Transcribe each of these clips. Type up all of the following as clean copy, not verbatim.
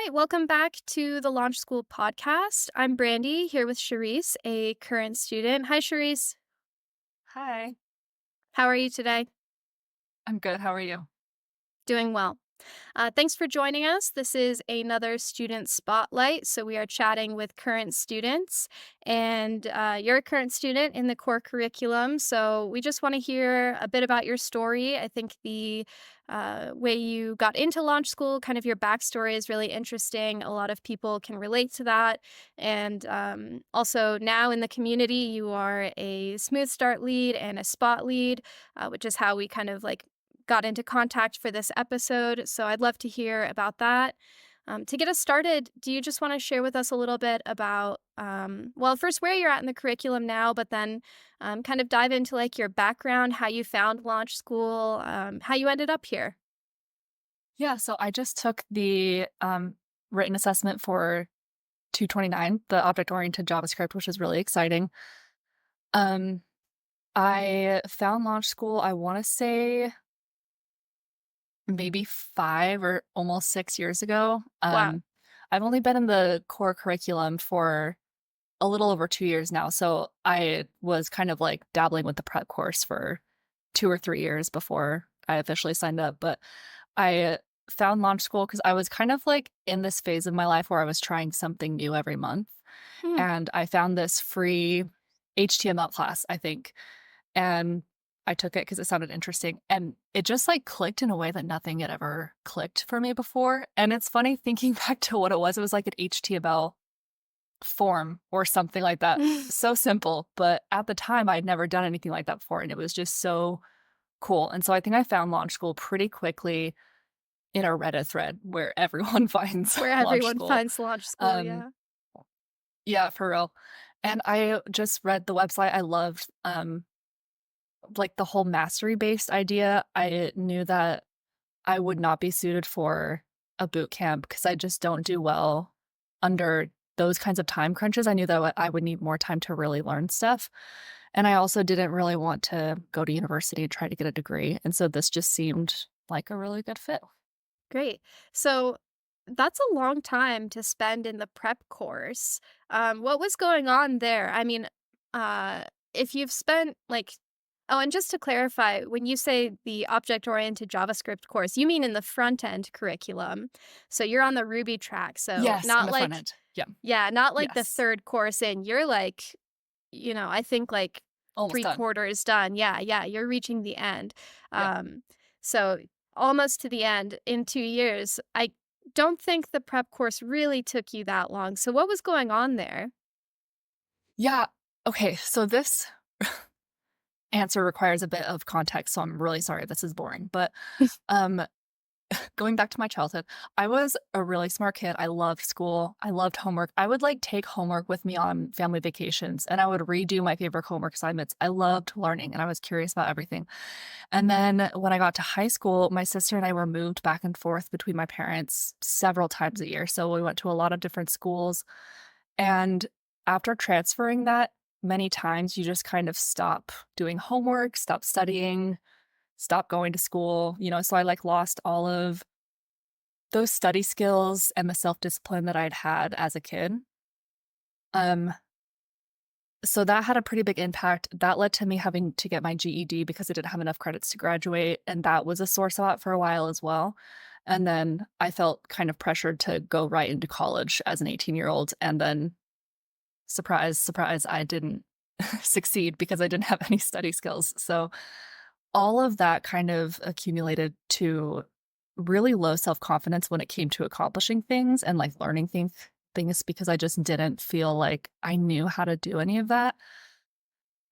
right, welcome back to the Launch School podcast. I'm Brandi here with Sherece, a current student. Hi, Sherece. Hi, How are you today? I'm good. How are you? Doing well. Thanks for joining us. This is another student spotlight. So, we are chatting with current students, and you're a current student in the core curriculum. So, we just want to hear a bit about your story. I think the way you got into Launch School, kind of your backstory, is really interesting. A lot of people can relate to that. And also, now in the community, you are a Smooth Start lead and a spot lead, which is how we kind of like got into contact for this episode. So I'd love to hear about that. To get us started, do you just want to share with us a little bit about, well, first where you're at in the curriculum now, but then kind of dive into like your background, how you found Launch School, how you ended up here? Yeah, so I just took the written assessment for 229, the object-oriented JavaScript, which is really exciting. Um, I found Launch School, I want to say maybe 5 or almost 6 years ago. Wow. I've only been in the core curriculum for a little over 2 years now, so I was kind of like dabbling with the prep course for 2 or 3 years before I officially signed up. But I found Launch School because I was kind of like in this phase of my life where I was trying something new every month. Hmm. And I found this free HTML class, I think. And I took it because it sounded interesting. And it just like clicked in a way that nothing had ever clicked for me before. And it's funny thinking back to what it was. It was like an HTML form or something like that. So simple. But at the time, I'd never done anything like that before. And it was just so cool. And so I think I found Launch School pretty quickly in a Reddit thread where everyone finds Where Launch everyone School. finds Launch School, Um, yeah. yeah, for real. And I just read the website. I loved like the whole mastery based idea. I knew that I would not be suited for a boot camp because I just don't do well under those kinds of time crunches. I knew that I would need more time to really learn stuff. And I also didn't really want to go to university and try to get a degree. And so this just seemed like a really good fit. Great. So that's a long time to spend in the prep course. What was going on there? I mean, uh, if you've spent like, oh, and just to clarify, when you say the object-oriented JavaScript course, you mean in the front end curriculum. So you're on the Ruby track. So Yes, in not the front like, end. Yeah. yeah, not like the Yes. third course in. You're like, I think like Almost three done. quarters done. Yeah, yeah, you're reaching the end. Yep. So almost to the end in 2 years. I don't think the prep course really took you that long. So what was going on there? Yeah. Okay. So this answer requires a bit of context. So I'm really sorry if this is boring. But um going back to my childhood, I was a really smart kid. I loved school. I loved homework. I would like take homework with me on family vacations and I would redo my favorite homework assignments. I loved learning and I was curious about everything. And then when I got to high school, my sister and I were moved back and forth between my parents several times a year. So we went to a lot of different schools. And after transferring that many times, you just kind of stop doing homework, stop studying, stop going to school, so I like lost all of those study skills and the self-discipline that I'd had as a kid. Um, so that had a pretty big impact. That led to me having to get my GED because I didn't have enough credits to graduate, and that was a sore spot for a while as well. And then I felt kind of pressured to go right into college as an 18-year-old, and then surprise, surprise, I didn't succeed because I didn't have any study skills. So all of that kind of accumulated to really low self-confidence when it came to accomplishing things and like learning things because I just didn't feel like I knew how to do any of that.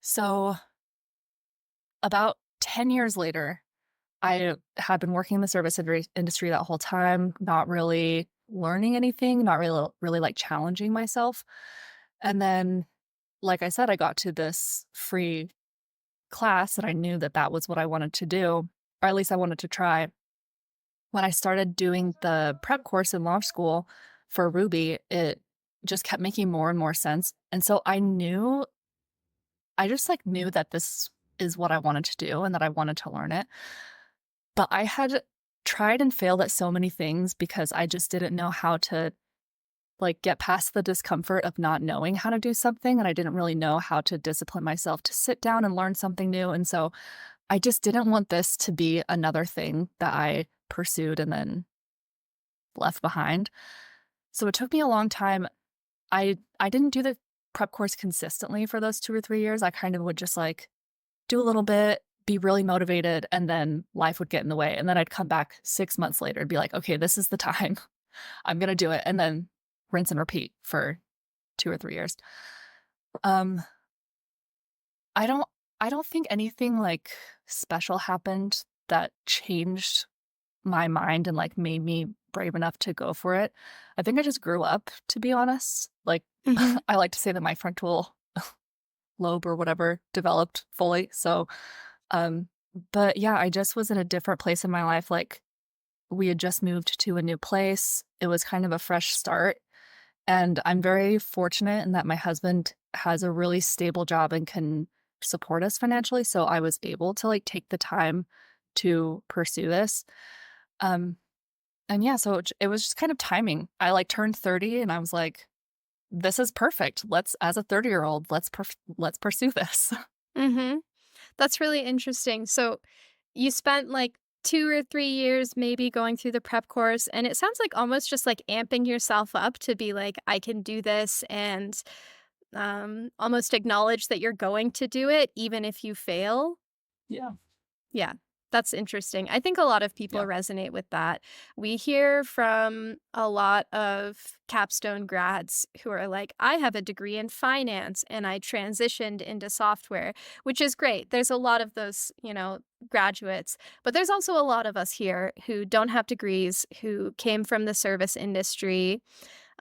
So about 10 years later, I had been working in the service industry that whole time, not really learning anything, not really like challenging myself. And then, like I said, I got to this free class and I knew that that was what I wanted to do, or at least I wanted to try. When I started doing the prep course in launch school for Ruby, it just kept making more and more sense. And so I just like knew that this is what I wanted to do and that I wanted to learn it. But I had tried and failed at so many things because I just didn't know how to, like, get past the discomfort of not knowing how to do something, and I didn't really know how to discipline myself to sit down and learn something new, and so I just didn't want this to be another thing that I pursued and then left behind. So it took me a long time. I didn't do the prep course consistently for those 2 or 3 years. I kind of would just, like, do a little bit, be really motivated, and then life would get in the way, and then I'd come back 6 months later and be like, "Okay, this is the time. I'm gonna do it," and then rinse and repeat for 2 or 3 years. Um, I don't I don't think anything, like, special happened that changed my mind and, like, made me brave enough to go for it. I think I just grew up, to be honest. Like, Mhm. I like to say that my frontal lobe or whatever developed fully, so, um but yeah, I just was in a different place in my life, like, we had just moved to a new place. It was kind of a fresh start, and I'm very fortunate in that my husband has a really stable job and can support us financially, so I was able to, like, take the time to pursue this. Um, and yeah, so it was just kind of timing. I, like, turned 30 and I was like, "This is perfect. Let's as a 30-year-old, let's pursue this." Mhm. That's really interesting. So you spent like 2 or 3 years maybe going through the prep course, and it sounds like almost just like amping yourself up to be like, "I can do this," and, almost acknowledge that you're going to do it even if you fail. Yeah. Yeah, that's interesting. I think a lot of people Yeah. resonate with that. We hear from a lot of capstone grads who are like, I have a degree in finance and I transitioned into software, which is great. There's a lot of those, graduates, but there's also a lot of us here who don't have degrees, who came from the service industry,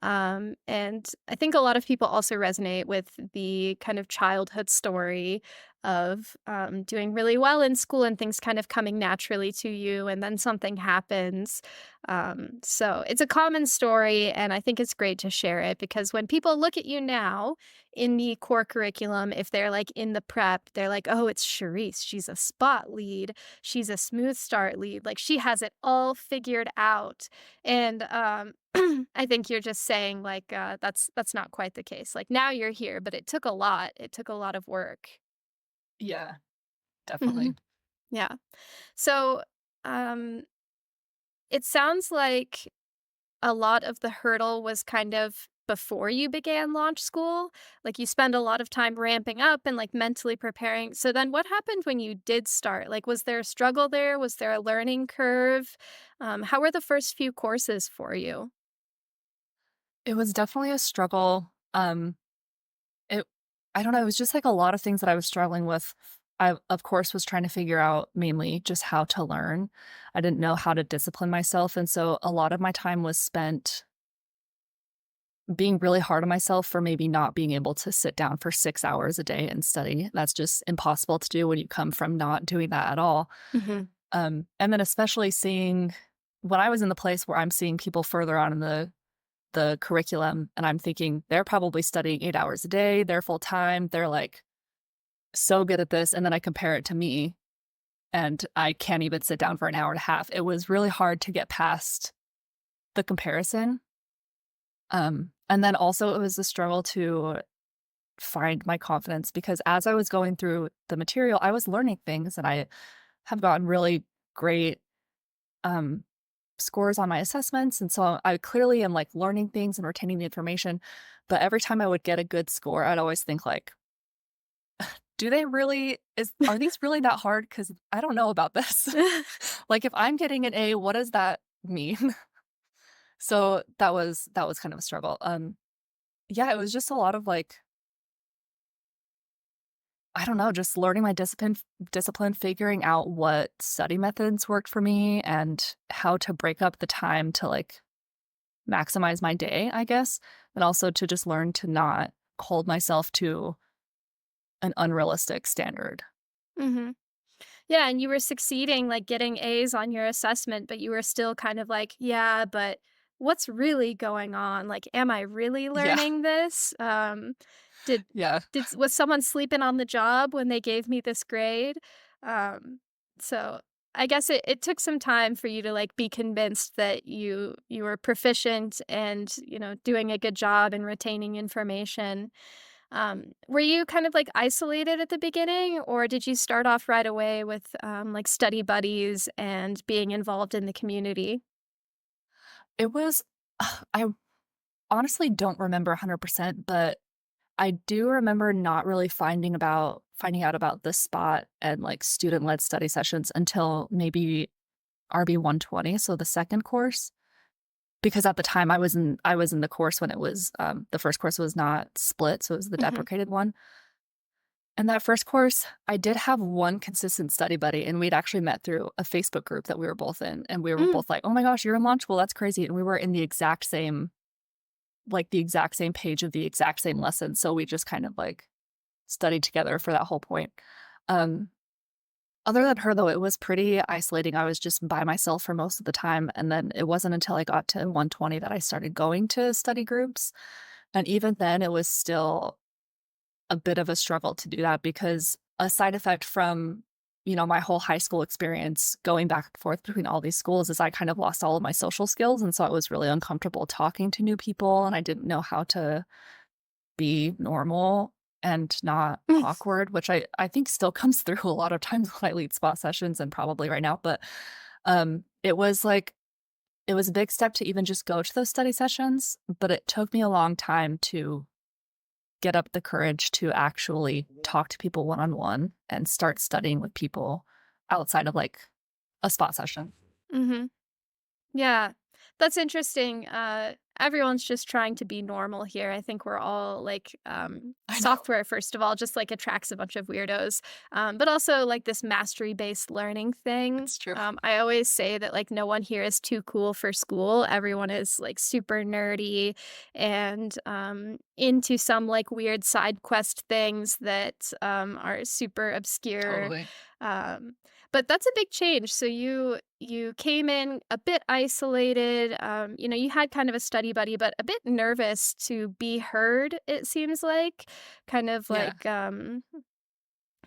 and I think a lot of people also resonate with the kind of childhood story of doing really well in school and things kind of coming naturally to you, and then something happens. So it's a common story, and I think it's great to share it because when people look at you now in the core curriculum, if they're like in the prep, they're like, oh, it's Sherece. She's a spot lead. She's a smooth start lead. Like she has it all figured out. And I think you're just saying like that's not quite the case. Like now you're here, but it took a lot. It took a lot of work. Yeah, Mhm. definitely. Yeah. So um it sounds like a lot of the hurdle was kind of before you began launch school. Like you spend a lot of time ramping up and like mentally preparing. So then what happened when you did start? Like was there a struggle there? Was there a learning curve? How were the first few courses for you? It was definitely a struggle. It I don't know, it was just, like, a lot of things that I was struggling with. I, of course, was trying to figure out mainly just how to learn. I didn't know how to discipline myself, and so a lot of my time was spent being really hard on myself for maybe not being able to sit down for 6 hours a day and study. That's just impossible to do when you come from not doing that at all. Mhm. And then especially seeing when I was in the place where I'm seeing people further on in the curriculum, and I'm thinking, "They're probably studying 8 hours a day, they're full-time, they're, like, so good at this," and then I compare it to me, and I can't even sit down for an hour and a half. It was really hard to get past the comparison, and then also it was a struggle to find my confidence because as I was going through the material, I was learning things, and I have gotten really great, um, scores on my assessments, and so I clearly am, like, learning things and retaining the information, but every time I would get a good score, I'd always think, like, "Do they really is are these really that hard? Because I don't know about this." Like, if I'm getting an A, what does that mean? So, that was kind of a struggle. Yeah, it was just a lot of, like, I don't know, just learning my discipline, figuring out what study methods worked for me and how to break up the time to, like, maximize my day, I guess, and also to just learn to not hold myself to an unrealistic standard. Mhm. Yeah, and you were succeeding, like, getting A's on your assessment, but you were still kind of like, "Yeah, but what's really going on? Like, am I really Yeah, learning this? Did yeah, was someone sleeping on the job when they gave me this grade?" Um, so I guess it took some time for you to, like, be convinced that you were proficient and, doing a good job in retaining information. Were you kind of, like, isolated at the beginning, or did you start off right away with, like, study buddies and being involved in the community? It was I honestly don't remember 100%, but I do remember not really finding out about this spot and, like, student-led study sessions until maybe RB 120, so the second course, because at the time I was in the course when it was, the first course was not split, so it was the Mhm. deprecated one. And that first course, I did have one consistent study buddy, and we'd actually met through a Facebook group that we were both in, and we were Mm. both like, "Oh my gosh, you're in launch school, that's crazy," and we were in the exact same the exact same page of the exact same lesson, so we just kind of, like, studied together for that whole point. Um, Other than her, though, it was pretty isolating. I was just by myself for most of the time, and then it wasn't until I got to 120 that I started going to study groups, and even then, it was still a bit of a struggle to do that because a side effect from, my whole high school experience going back and forth between all these schools is I kind of lost all of my social skills, and so I was really uncomfortable talking to new people, and I didn't know how to be normal and not awkward, which I think still comes through a lot of times when I lead spot sessions and probably right now, but, it was a big step to even just go to those study sessions, but it took me a long time to get up the courage to actually talk to people one-on-one and start studying with people outside of, like, a spot session. Mhm. Yeah, that's interesting. Everyone's just trying to be normal here. I think we're all like, I know. software, first of all, just like attracts a bunch of weirdos, but also like this mastery based learning thing. It's true. I always say that like no one here is too cool for school. Everyone is like super nerdy and into some like weird side quest things that are super obscure. Totally. Um, but that's a big change. So you came in a bit isolated. You had kind of a study buddy, but a bit nervous to be heard, it seems like. Kind of Yeah. like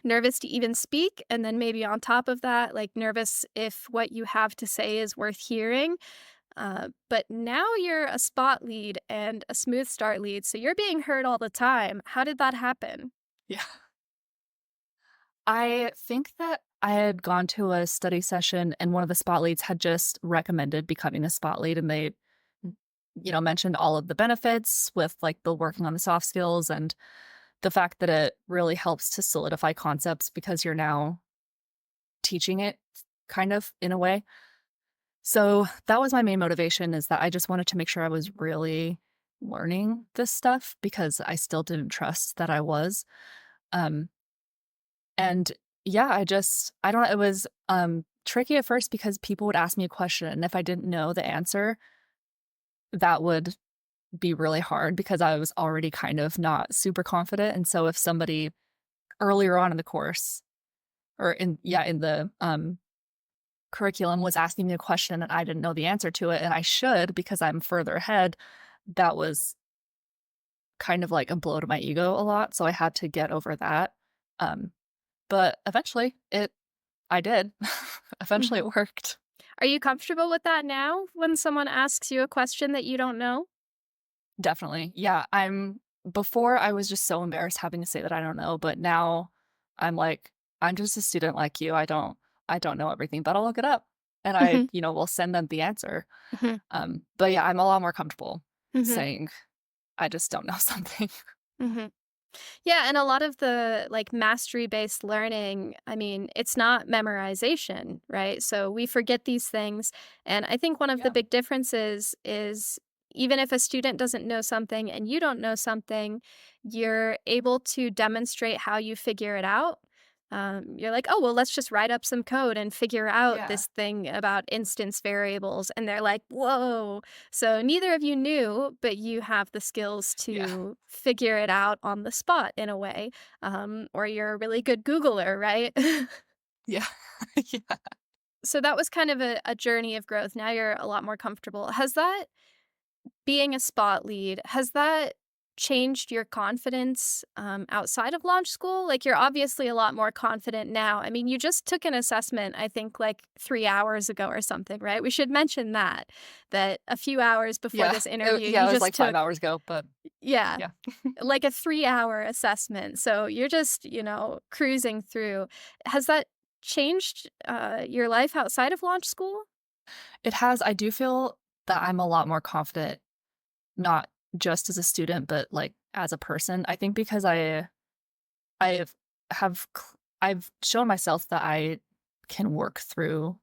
nervous to even speak, and then maybe on top of that, like nervous if what you have to say is worth hearing. But now you're a spot lead and a smooth start lead, so you're being heard all the time. How did that happen? Yeah. I think that I had gone to a study session and one of the spot leads had just recommended becoming a spot lead, and they, mentioned all of the benefits with, like, the working on the soft skills and the fact that it really helps to solidify concepts because you're now teaching it kind of in a way. So that was my main motivation, is that I just wanted to make sure I was really learning this stuff because I still didn't trust that I was. Um, and yeah, I don't know, it was tricky at first because people would ask me a question, and if I didn't know the answer, that would be really hard because I was already kind of not super confident. And so if somebody earlier on in the course or in the curriculum was asking me a question and I didn't know the answer to it, and I should because I'm further ahead, that was kind of like a blow to my ego a lot. So I had to get over that. Um, but eventually I did. Eventually Mhm. it worked. Are you comfortable with that now when someone asks you a question that you don't know? Definitely. Yeah. Before I was just so embarrassed having to say that I don't know, but now I'm like, I'm just a student like you. I don't know everything, but I'll look it up and I, Mhm, will send them the answer. mhm, But yeah, I'm a lot more comfortable mhm, saying I just don't know something. mhm. Yeah, and a lot of the, like, mastery-based learning, I mean, it's not memorization, right? So we forget these things, and I think one of the Yeah. big differences is even if a student doesn't know something and you don't know something, you're able to demonstrate how you figure it out. You're like, "Oh, well, let's just write up some code and figure out Yeah. this thing about instance variables," and they're like, "Whoa." So neither of you knew, but you have the skills Yeah. to figure it out on the spot in a way, or you're a really good Googler, right? Yeah. Yeah. So that was kind of a journey of growth. Now you're a lot more comfortable. Has that being a spot lead, has that changed your confidence outside of launch school? Like, you're obviously a lot more confident now. I mean, you just took an assessment, I think, like 3 hours ago or something, right? We should mention that a few hours before Yeah. this interview, Yeah, you it was just like 5 took, hours ago, but yeah, yeah. like a 3 hour assessment. So you're just, cruising through. Has that changed your life outside of launch school? It has. I do feel that I'm a lot more confident, not just as a student, but, like, as a person. I think because I've I've shown myself that I can work through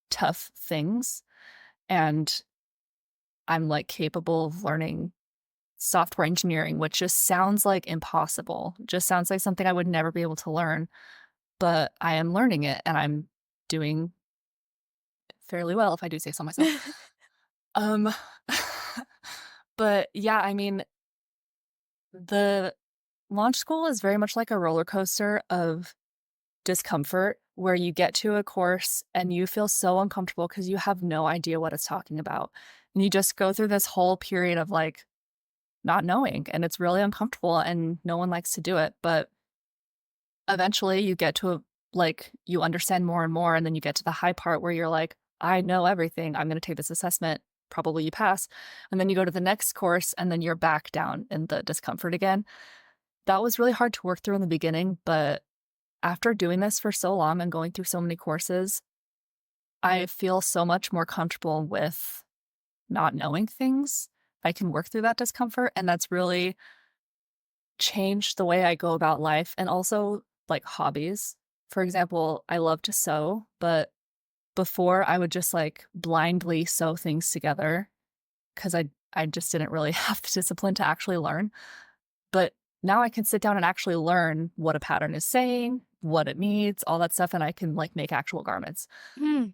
tough things, and I'm, like, capable of learning software engineering, which just sounds, like, impossible. Just sounds like something I would never be able to learn, but I am learning it, and I'm doing fairly well, if I do say so myself. Um, but, yeah, I mean, the launch school is very much like a roller coaster of discomfort where you get to a course and you feel so uncomfortable because you have no idea what it's talking about. And you just go through this whole period of like not knowing, and it's really uncomfortable and no one likes to do it. But eventually you get to like, you understand more and more. And then you get to the high part where you're like, I know everything. I'm going to take this assessment. Probably you pass. And then you go to the next course and then you're back down in the discomfort again. That was really hard to work through in the beginning, but after doing this for so long and going through so many courses, I feel so much more comfortable with not knowing things. I can work through that discomfort, and that's really changed the way I go about life and also, like, hobbies. For example, I love to sew, but before I would just, like, blindly sew things together because I just didn't really have the discipline to actually learn. But now I can sit down and actually learn what a pattern is saying, what it means, all that stuff, and I can, like, make actual garments. Mm.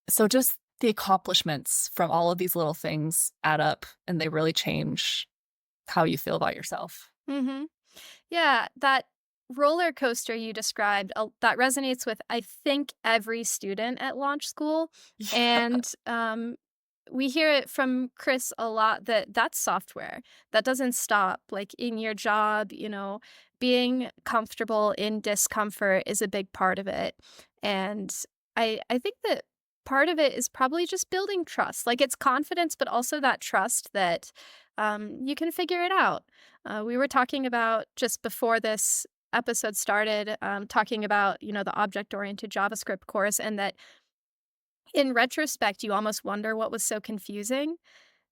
So just the accomplishments from all of these little things add up, and they really change how you feel about yourself. Hmm. Yeah, that roller coaster you described, that resonates with, I think, every student at launch school. Yeah. And we hear it from Chris a lot that that's software. That doesn't stop. Like in your job, being comfortable in discomfort is a big part of it. And I think that part of it is probably just building trust. Like it's confidence, but also that trust that you can figure it out. We were talking about just before this episode started, talking about the object oriented JavaScript course, and that in retrospect, you almost wonder what was so confusing.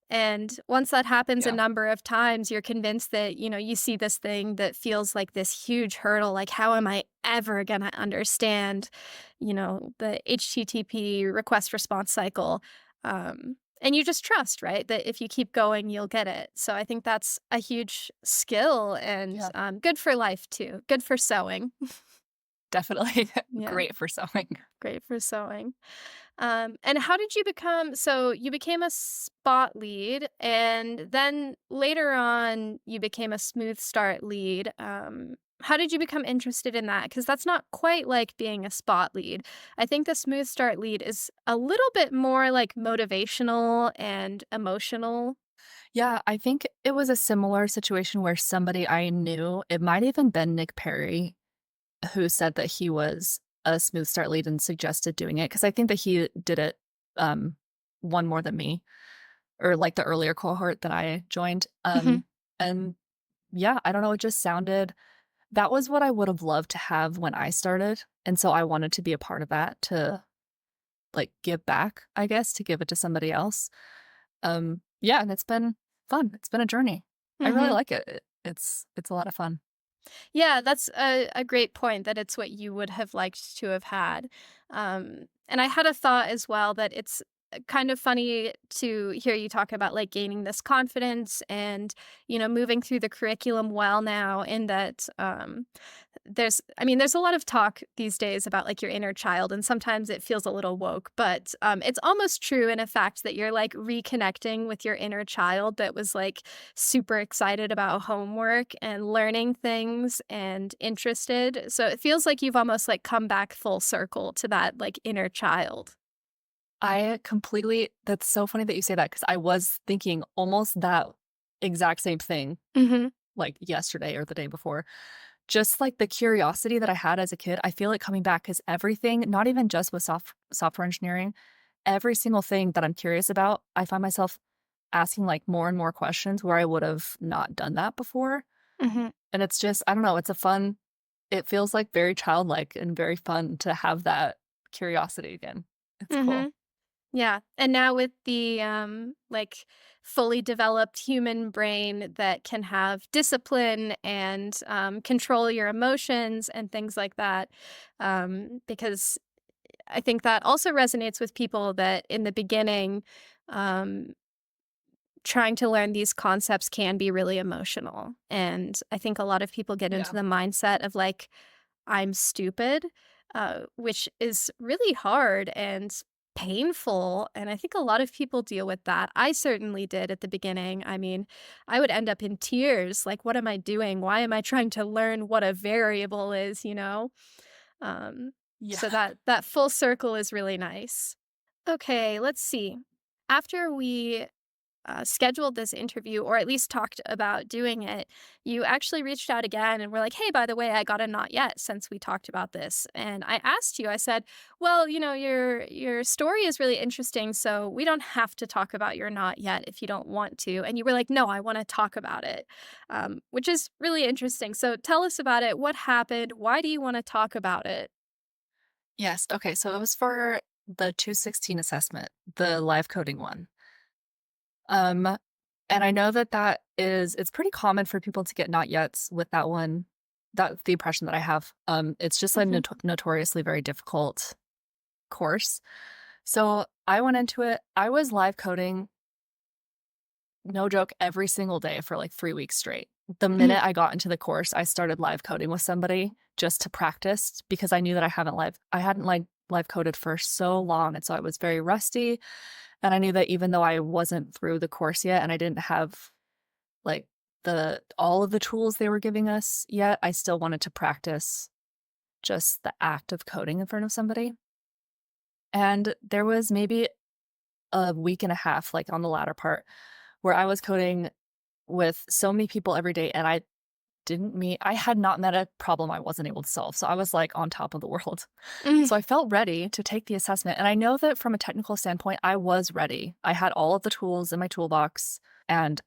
And once that happens a Yeah. number of times, you're convinced that, you see this thing that feels like this huge hurdle. Like, how am I ever going to understand, the HTTP request response cycle? And you just trust, right? That if you keep going, you'll get it. So I think that's a huge skill and Yeah. good for life, too. Good for sewing. Definitely Yeah, great for sewing. great for sewing. And how did you so you became a spot lead, and then later on you became a smooth start lead. How did you become interested in that? Because that's not quite like being a spot lead. I think the smooth start lead is a little bit more like motivational and emotional. Yeah, I think it was a similar situation where somebody I knew, it might even been Nick Perry, who said that he was a smooth start lead and suggested doing it because I think that he did it, um, one more than me, or like the earlier cohort that I joined. Mhm. And yeah, I don't know, it just sounded that was what I would have loved to have when I started. And so I wanted to be a part of that to like give back, I guess, to give it to somebody else. Yeah, and it's been fun. It's been a journey. I really Mhm. like it. It's a lot of fun. Yeah, that's a great point that it's what you would have liked to have had. And I had a thought as well that it's kind of funny to hear you talk about like gaining this confidence and, moving through the curriculum well now, in that there's a lot of talk these days about like your inner child, and sometimes it feels a little woke, but it's almost true in a fact that you're like reconnecting with your inner child that was like super excited about homework and learning things and interested. So it feels like you've almost like come back full circle to that like inner child. I completely that's so funny that you say that because I was thinking almost that exact same thing. Mhm. like yesterday or the day before. Just like the curiosity that I had as a kid, I feel it coming back because everything, not even just with software engineering, every single thing that I'm curious about, I find myself asking like more and more questions where I would have not done that before. Mhm. And it's just, I don't know, it feels like very childlike and very fun to have that curiosity again. It's cool. Mhm. Yeah, and now with the, like, fully developed human brain that can have discipline and, control your emotions and things like that, because I think that also resonates with people that in the beginning, um, trying to learn these concepts can be really emotional, and I think a lot of people get into Yeah. the mindset of, like, "I'm stupid," which is really hard and painful, and I think a lot of people deal with that. I certainly did at the beginning. I mean, I would end up in tears, like, "What am I doing? Why am I trying to learn what a variable is?" You know? Um, Yeah. so that full circle is really nice. Okay, let's see. After we scheduled this interview, or at least talked about doing it, you actually reached out again and were like, "Hey, by the way, I got a not yet since we talked about this." And I asked you, I said, "Well, your story is really interesting, so we don't have to talk about your not yet if you don't want to." And you were like, "No, I want to talk about it," which is really interesting. So tell us about it. What happened? Why do you want to talk about it? Yes. Okay. So it was for the 216 assessment, the live coding one. Um, and I know that it's pretty common for people to get not yets with that one. That's the impression that I have. It's just a Hmm. notoriously very difficult course. So I went into it. I was live coding, no joke, every single day for like 3 weeks straight. The Hmm. minute I got into the course, I started live coding with somebody just to practice because I knew that I hadn't like live coded for so long. And so I was very rusty. And I knew that even though I wasn't through the course yet and I didn't have like all of the tools they were giving us yet, I still wanted to practice just the act of coding in front of somebody. And there was maybe a week and a half, like on the latter part, where I was coding with so many people every day and I had not met a problem I wasn't able to solve. So I was like on top of the world. Hmm. So I felt ready to take the assessment. And I know that from a technical standpoint, I was ready. I had all of the tools in my toolbox and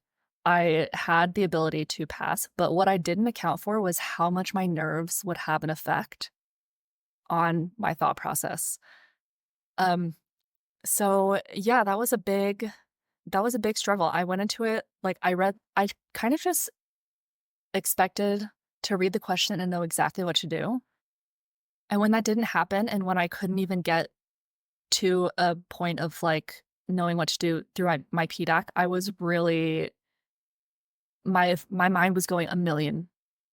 I had the ability to pass. But what I didn't account for was how much my nerves would have an effect on my thought process. Um, so yeah, that was a big struggle. I went into it like I kind of just expected to read the question and know exactly what to do. And when that didn't happen, and when I couldn't even get to a point of like knowing what to do through my PDAC, I was really my mind was going a million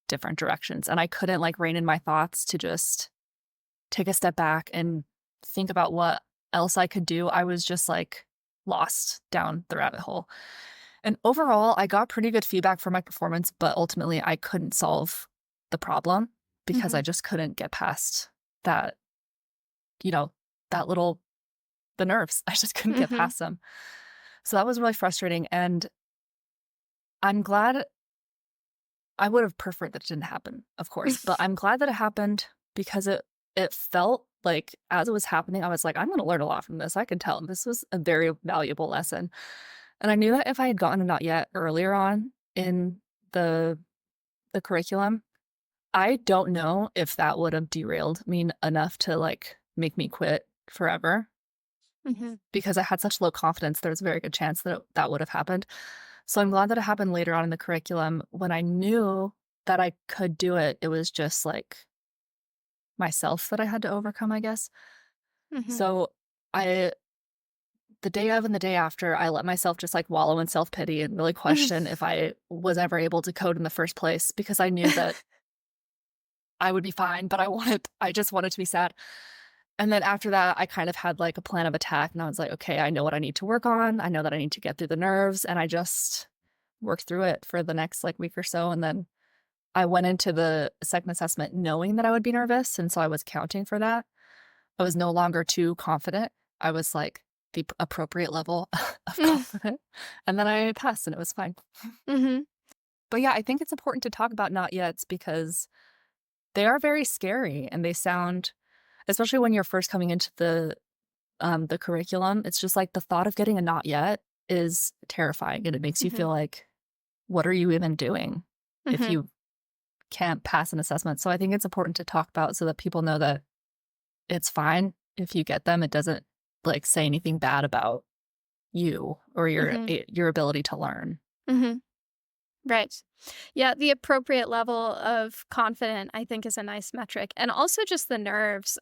different directions. And I couldn't like rein in my thoughts to just take a step back and think about what else I could do. I was just like lost down the rabbit hole. And overall, I got pretty good feedback for my performance, but ultimately I couldn't solve the problem because Hmm. I just couldn't get past that, you know, that little the nerves. I just couldn't get Hmm. past them. So that was really frustrating. And I'm glad I would have preferred that it didn't happen, of course, but I'm glad that it happened because it felt like as it was happening, I was like, I'm gonna learn a lot from this. I can tell this was a very valuable lesson. And I knew that if I had gotten a not yet earlier on in the the curriculum, I don't know if that would have derailed me enough to like make me quit forever Hmm. because I had such low confidence. There's a very good chance that that would have happened. So I'm glad that it happened later on in the curriculum when I knew that I could do it. It was just like myself that I had to overcome, I guess. Hmm. So I, the day of and the day after, I let myself just like wallow in self pity and really question if I was ever able to code in the first place because I knew that I would be fine, but I just wanted to be sad. And then after that, I kind of had like a plan of attack and I was like, okay, I know what I need to work on. I know that I need to get through the nerves. And I just worked through it for the next like week or so. And then I went into the second assessment knowing that I would be nervous. And so I was counting for that. I was no longer too confident. I was like appropriate level of confident. And then I passed and it was fine. Hmm. But yeah, I think it's important to talk about not yets because they are very scary and they sound, especially when you're first coming into the curriculum, it's just like the thought of getting a not yet is terrifying and it makes you Mhm. feel like, what are you even doing if Mhm. you can't pass an assessment? So I think it's important to talk about so that people know that it's fine if you get them. It doesn't like say anything bad about you or Mhm. your ability to learn. Mhm. Right. Yeah, the appropriate level of confident, I think, is a nice metric, and also just the nerves.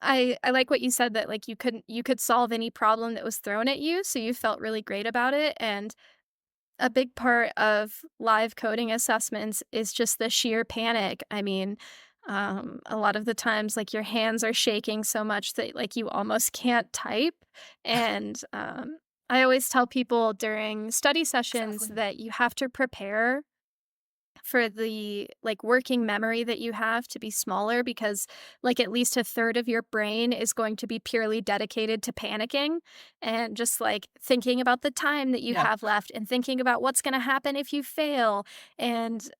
I like what you said that, like, you could solve any problem that was thrown at you, so you felt really great about it, and a big part of live coding assessments is just the sheer panic. I mean, a lot of the times, like, your hands are shaking so much that, like, you almost can't type, and, I always tell people during study sessions Exactly. that you have to prepare for the, like, working memory that you have to be smaller because, like, at least a third of your brain is going to be purely dedicated to panicking and just, like, thinking about the time that you Yeah. have left and thinking about what's gonna happen if you fail and,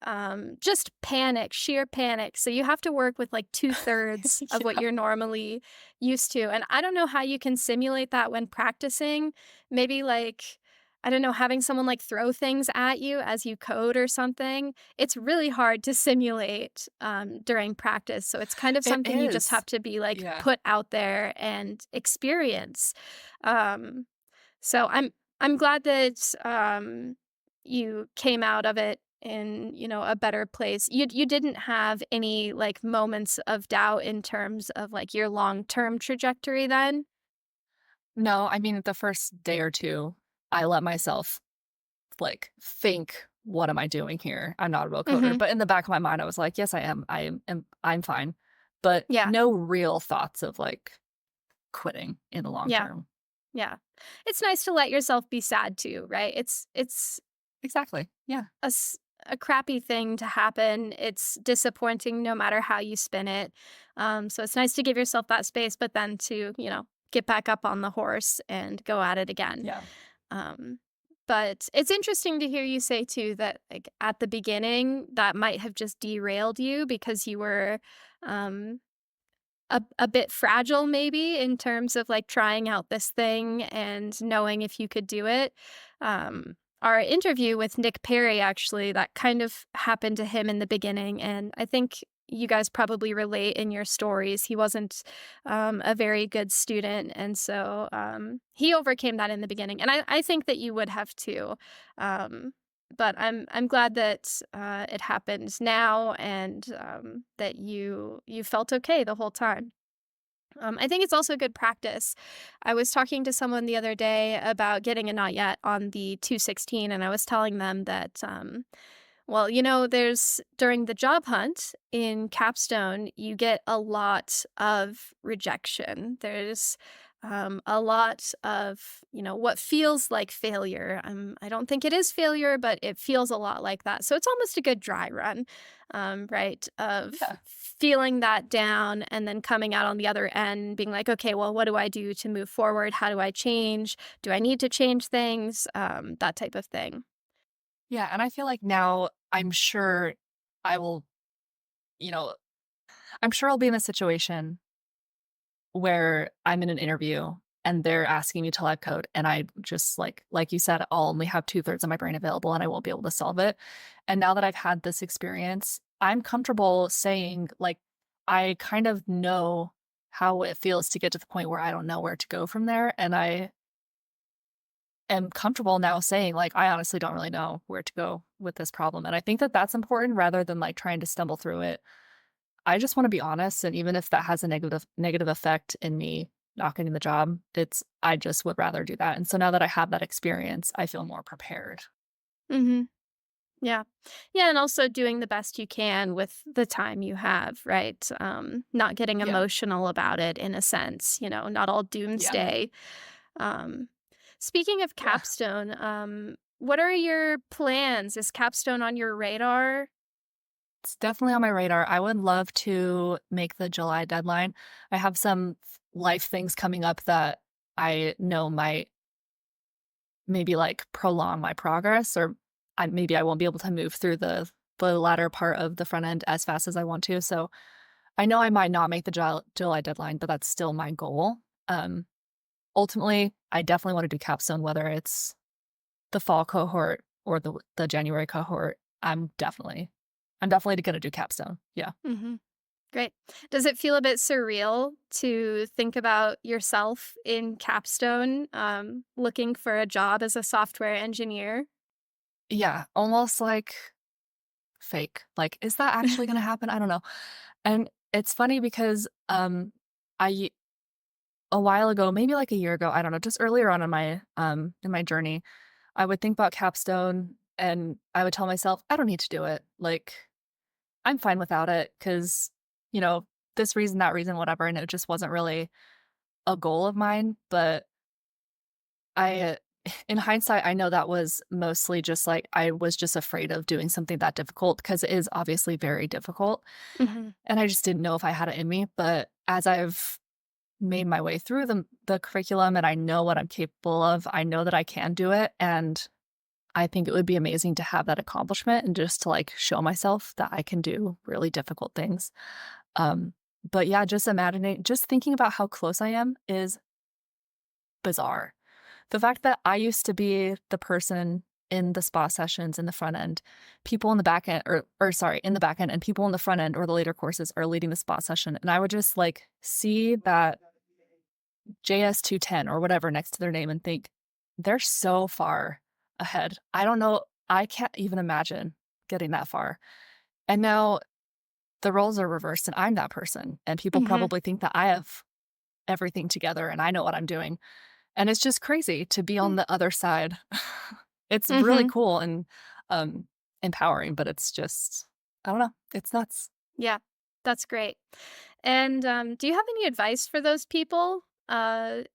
just panic, sheer panic. So you have to work with, like, 2/3 of what Yeah. you're normally used to, and I don't know how you can simulate that when practicing. Maybe, like, I don't know, having someone, like, throw things at you as you code or something. It's really hard to simulate, during practice, so it's kind of It something you just is. have to be, like, Yeah. put out there and experience. Um, so I'm glad that, you came out of it in, a better place. You didn't have any, like, moments of doubt in terms of, like, your long-term trajectory then? No, I mean, the first day or 2, I let myself, like, think, "What am I doing here? I'm not a real coder." Mhm. But in the back of my mind, I was like, "Yes, I am. I'm fine." But Yeah, no real thoughts of, like, quitting in the long yeah. term. Yeah. It's nice to let yourself be sad too, right? It's Exactly. Yeah. a s a crappy thing to happen. It's disappointing no matter how you spin it. So it's nice to give yourself that space, but then to, get back up on the horse and go at it again. Yeah. Um, but it's interesting to hear you say too that, like, at the beginning, that might have just derailed you because you were, um a bit fragile maybe in terms of, like, trying out this thing and knowing if you could do it. Our interview with Nick Perry, actually, that kind of happened to him in the beginning, and I think you guys probably relate in your stories. He wasn't, a very good student, and so, he overcame that in the beginning, and I think that you would have too. Um but I'm glad that, it happened now and, that you felt okay the whole time. I think it's also good practice. I was talking to someone the other day about getting a not yet on the 216, and I was telling them that, well, there's during the job hunt in Capstone, you get a lot of rejection. There's a lot of, what feels like failure. I don't think it is failure, but it feels a lot like that. So it's almost a good dry run, right? Of Yeah. feeling that down and then coming out on the other end, being like, okay, well, what do I do to move forward? How do I change? Do I need to change things? That type of thing. Yeah, and I feel like now I'm sure I will, you know, I'm sure I'll be in a situation where I'm in an interview and they're asking me to live code and I just like you said, I'll only have 2/3 of my brain available and I won't be able to solve it. And now that I've had this experience, I'm comfortable saying, like, I kind of know how it feels to get to the point where I don't know where to go from there. And I am comfortable now saying, like, I honestly don't really know where to go with this problem. And I think that that's important rather than like trying to stumble through it. I just wanna be honest, and even if that has a negative effect in me not getting the job, I just would rather do that, and so now that I have that experience, I feel more prepared. Mhm. Yeah. Yeah, and also doing the best you can with the time you have, right? Not getting Yeah, emotional about it in a sense, not all yeah, doomsday. Um, Speaking of yeah. capstone, what are your plans? Is capstone on your radar? It's definitely on my radar. I would love to make the July deadline. I have some life things coming up that I know might maybe, like, prolong my progress or maybe I won't be able to move through the latter part of the front end as fast as I want to. So I know I might not make the July deadline, but that's still my goal. Um, Ultimately, I definitely want to do capstone, whether it's the fall cohort or the January cohort. I'm definitely gonna do capstone. Yeah. Mhm. Great. Does it feel a bit surreal to think about yourself in capstone, looking for a job as a software engineer? Yeah, almost like fake. Like, is that actually gonna happen? I don't know. And it's funny because, I a while ago, maybe like a year ago, I don't know, just earlier on in my journey, I would think about capstone and I would tell myself, "I don't need to do it." Like, I'm fine without it because, you know, this reason, that reason, whatever, and it just wasn't really a goal of mine, but I in hindsight, I know that was mostly just, like, I was just afraid of doing something that difficult because it is obviously very difficult, Mhm. and I just didn't know if I had it in me, but as I've made my way through the curriculum and I know what I'm capable of, I know that I can do it, and I think it would be amazing to have that accomplishment and just to, like, show myself that I can do really difficult things. Um, but yeah, just thinking about how close I am is bizarre. The fact that I used to be the person in the spa sessions in the front end, people in the back end or sorry, in the back end and people in the front end or the later courses are leading the spa session. And I would just like see that JS210 or whatever next to their name and think, they're so far ahead. I don't know. I can't even imagine getting that far. And now the roles are reversed and I'm that person. And people Mhm. probably think that I have everything together and I know what I'm doing. And it's just crazy to be on the other side. It's really Mhm. cool and, um, empowering, but it's just I don't know, it's nuts. Yeah, that's great. And, do you have any advice for those people?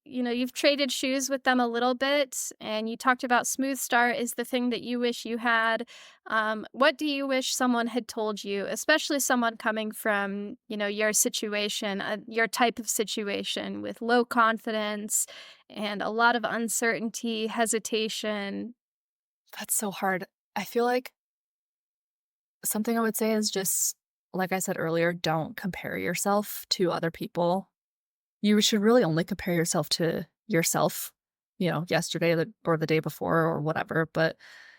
You've traded shoes with them a little bit, and you talked about smooth start is the thing that you wish you had. What do you wish someone had told you, especially someone coming from, your situation, your type of situation with low confidence and a lot of uncertainty, hesitation? That's so hard. I feel like something I would say is just, like I said earlier, don't compare yourself to other people. You should really only compare yourself to yourself, yesterday or the day before or whatever, but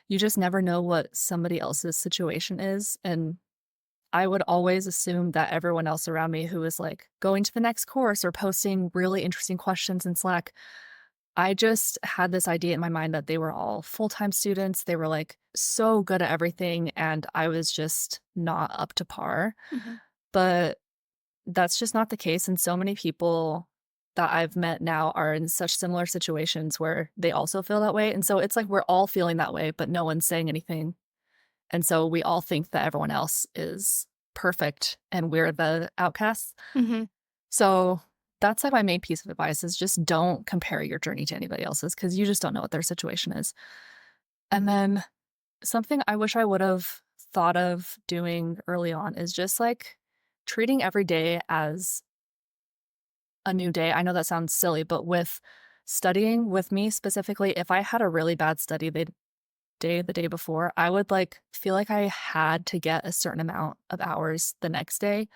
you just never know what somebody else's situation is, and I would always assume that everyone else around me who is, like, going to the next course or posting really interesting questions in Slack, I just had this idea in my mind that they were all full-time students, they were, like, so good at everything, and I was just not up to par, Mhm. but that's just not the case, and so many people that I've met now are in such similar situations where they also feel that way, and so it's like we're all feeling that way, but no one's saying anything, and so we all think that everyone else is perfect and we're the outcasts. Mhm. So that's like my main piece of advice is just don't compare your journey to anybody else's because you just don't know what their situation is. And then something I wish I would have thought of doing early on is just like treating every day as a new day. I know that sounds silly, but with studying with me specifically, if I had a really bad day the day before, I would like feel like I had to get a certain amount of hours the next day.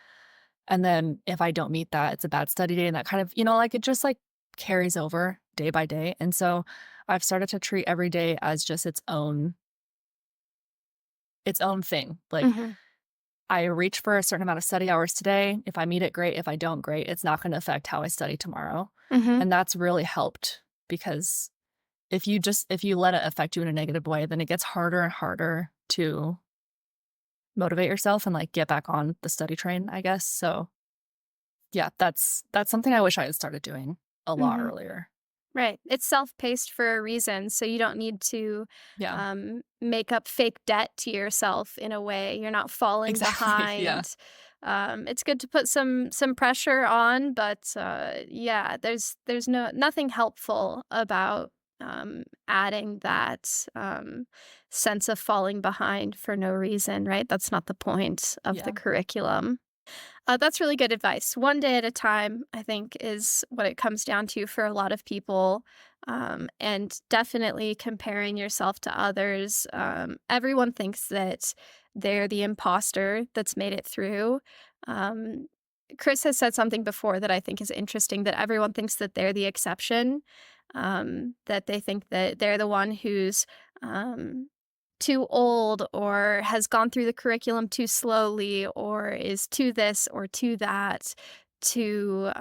And then if I don't meet that, it's a bad study day and that kind of, like it just like carries over day by day. And so I've started to treat every day as just its own thing. Like Mhm. I reach for a certain amount of study hours today. If I meet it, great. If I don't, great. It's not going to affect how I study tomorrow. Mhm. And that's really helped because if you let it affect you in a negative way, then it gets harder and harder to motivate yourself and like get back on the study train, I guess. So yeah, that's something I wish I had started doing a lot Mhm. earlier. Right. It's self-paced for a reason, so you don't need to, Yeah, make up fake debt to yourself in a way. You're not falling exactly. Yeah. behind. It's good to put some pressure on, but, yeah, there's nothing helpful about, adding that, sense of falling behind for no reason, right? That's not the point of the Yeah. curriculum. That's really good advice. One day at a time, I think, is what it comes down to for a lot of people. And definitely comparing yourself to others. Everyone thinks that they're the imposter that's made it through. Um, Chris has said something before that I think is interesting, that everyone thinks that they're the exception, that they think that they're the one who's um, too old or has gone through the curriculum too slowly or is too this or too that to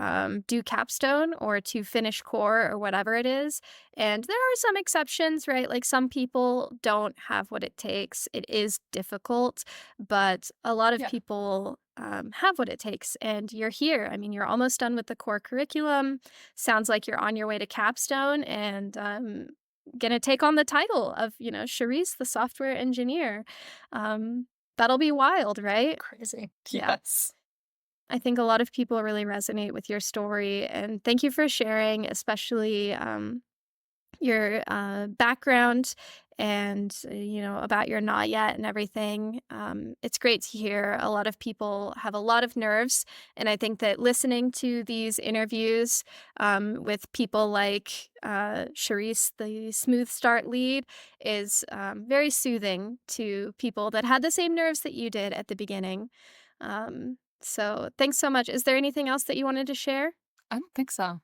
do capstone or to finish core or whatever it is. And there are some exceptions, right? Like some people don't have what it takes. It is difficult, but a lot of Yeah. people have what it takes. And you're here. I mean, you're almost done with the core curriculum. Sounds like you're on your way to capstone and gonna take on the title of, Sherece, the software engineer. Um, that'll be wild, right? Crazy. Yeah. Yes. I think a lot of people really resonate with your story, and thank you for sharing, especially your background and about your not yet and everything. It's great to hear. A lot of people have a lot of nerves, and I think that listening to these interviews with people like Charisse, the Smooth Start lead, is very soothing to people that had the same nerves that you did at the beginning. So thanks so much. Is there anything else that you wanted to share? I don't think so.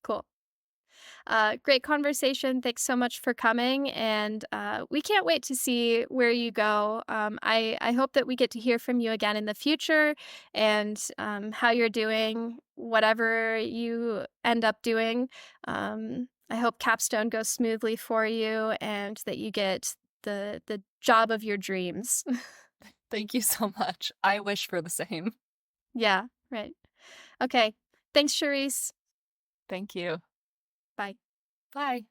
Cool. Great conversation. Thanks so much for coming, and we can't wait to see where you go. I hope that we get to hear from you again in the future, and how you're doing, whatever you end up doing. I hope capstone goes smoothly for you, and that you get the job of your dreams. Thank you so much. I wish for the same. Yeah, right. Okay. Thanks, Charisse. Thank you. Bye. Bye.